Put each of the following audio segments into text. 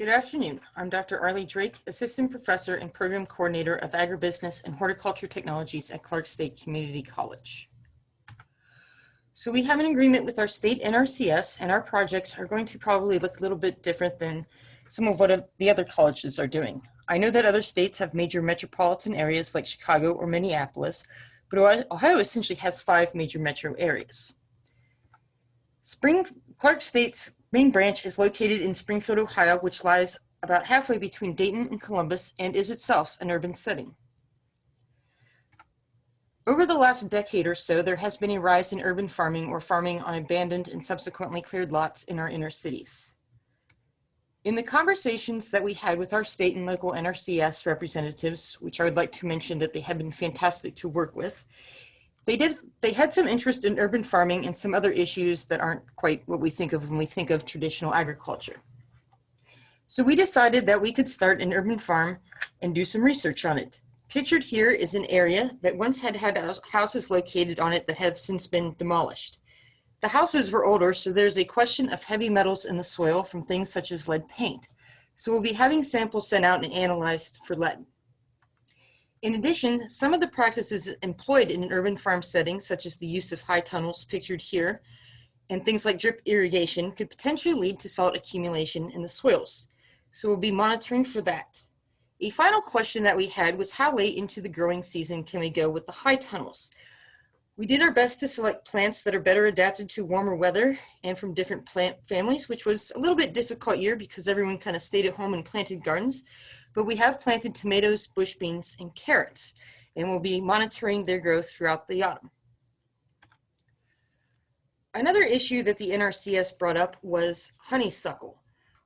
Good afternoon. I'm Dr. Arlie Drake, Assistant Professor and Program Coordinator of Agribusiness and Horticulture Technologies at Clark State Community College. So we have an agreement with our state NRCS, and our projects are going to probably look a little bit different than some of what the other colleges are doing. I know that other states have major metropolitan areas like Chicago or Minneapolis, but Ohio essentially has 5 major metro areas. Clark State's main branch is located in Springfield, Ohio, which lies about halfway between Dayton and Columbus and is itself an urban setting. Over the last decade or so, there has been a rise in urban farming or farming on abandoned and subsequently cleared lots in our inner cities. In the conversations that we had with our state and local NRCS representatives, which I would like to mention that they have been fantastic to work with, they had some interest in urban farming and some other issues that aren't quite what we think of when we think of traditional agriculture. So we decided that we could start an urban farm and do some research on it. Pictured here is an area that once had houses located on it that have since been demolished. The houses were older, so there's a question of heavy metals in the soil from things such as lead paint. So we'll be having samples sent out and analyzed for lead. In addition, some of the practices employed in an urban farm setting, such as the use of high tunnels pictured here, and things like drip irrigation, could potentially lead to salt accumulation in the soils. So we'll be monitoring for that. A final question that we had was how late into the growing season can we go with the high tunnels? We did our best to select plants that are better adapted to warmer weather and from different plant families, which was a little bit difficult year because everyone kind of stayed at home and planted gardens. But we have planted tomatoes, bush beans, and carrots, and we'll be monitoring their growth throughout the autumn. Another issue that the NRCS brought up was honeysuckle.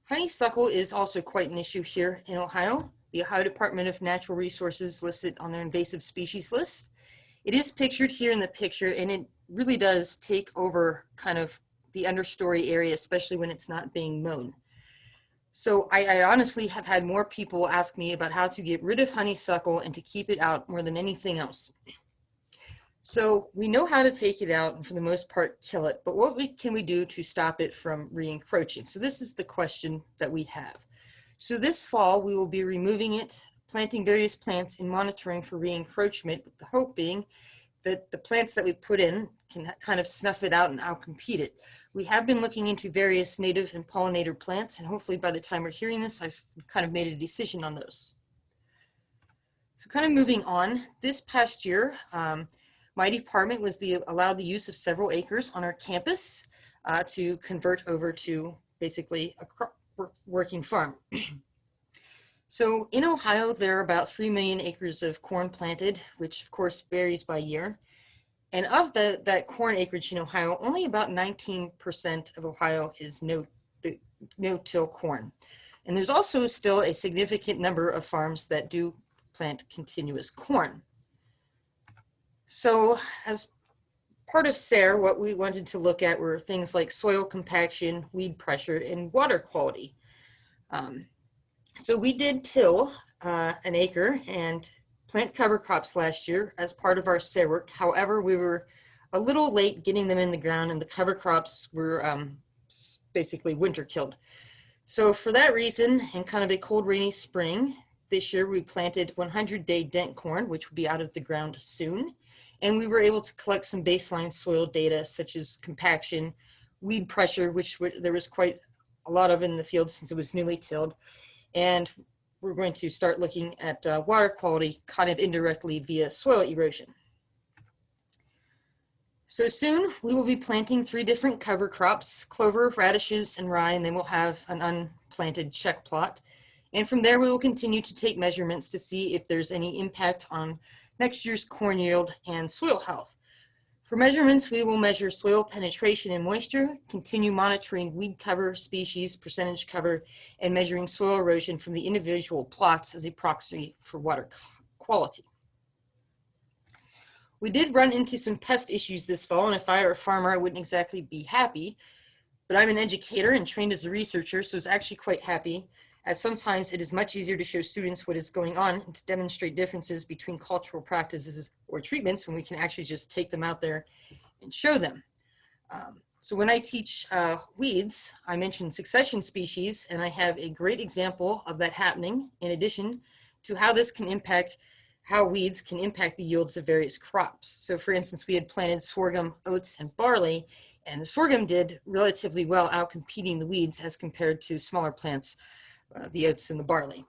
Honeysuckle is also quite an issue here in Ohio. The Ohio Department of Natural Resources lists it on their invasive species list. It is pictured here in the picture, and it really does take over kind of the understory area, especially when it's not being mown. So I honestly have had more people ask me about how to get rid of honeysuckle and to keep it out more than anything else. So we know how to take it out and for the most part kill it, but what can we do to stop it from re-encroaching? So this is the question that we have. So this fall we will be removing it, planting various plants and monitoring for re-encroachment, with the hope being that the plants that we put in can kind of snuff it out and outcompete it. We have been looking into various native and pollinator plants, and hopefully by the time we're hearing this, I've kind of made a decision on those. So kind of moving on, this past year, my department was allowed the use of several acres on our campus to convert over to basically a working farm. So in Ohio, there are about 3 million acres of corn planted, which of course varies by year. And of that corn acreage in Ohio, only about 19% of Ohio is no-till corn. And there's also still a significant number of farms that do plant continuous corn. So as part of SARE, what we wanted to look at were things like soil compaction, weed pressure, and water quality. So we did till an acre and plant cover crops last year as part of our SARE work. However, we were a little late getting them in the ground, and the cover crops were basically winter killed. So for that reason, and kind of a cold, rainy spring, this year we planted 100-day dent corn, which will be out of the ground soon. And we were able to collect some baseline soil data, such as compaction, weed pressure, which there was quite a lot of in the field since it was newly tilled. And we're going to start looking at water quality kind of indirectly via soil erosion. So soon we will be planting 3 different cover crops, clover, radishes, and rye, and then we'll have an unplanted check plot. And from there we will continue to take measurements to see if there's any impact on next year's corn yield and soil health. For measurements, we will measure soil penetration and moisture, continue monitoring weed cover, species, percentage cover, and measuring soil erosion from the individual plots as a proxy for water quality. We did run into some pest issues this fall, and if I were a farmer, I wouldn't exactly be happy, but I'm an educator and trained as a researcher, so I was actually quite happy, as sometimes it is much easier to show students what is going on and to demonstrate differences between cultural practices or treatments when we can actually just take them out there and show them. So when I teach weeds, I mention succession species, and I have a great example of that happening in addition to how this can impact how weeds can impact the yields of various crops. So for instance, we had planted sorghum, oats, and barley, and the sorghum did relatively well, outcompeting the weeds as compared to smaller plants, the oats and the barley.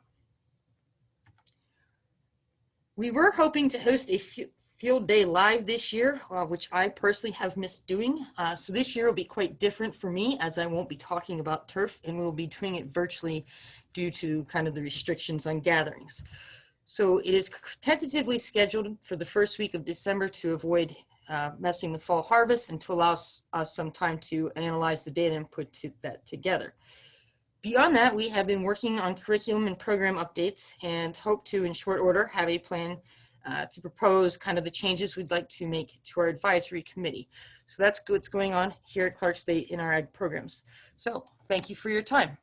We were hoping to host a field day live this year, which I personally have missed doing. So this year will be quite different for me, as I won't be talking about turf, and we'll be doing it virtually due to kind of the restrictions on gatherings. So it is tentatively scheduled for the first week of December to avoid messing with fall harvest and to allow us some time to analyze the data and put that together. Beyond that, we have been working on curriculum and program updates and hope to, in short order, have a plan to propose kind of the changes we'd like to make to our advisory committee. So that's what's going on here at Clark State in our ag programs. So thank you for your time.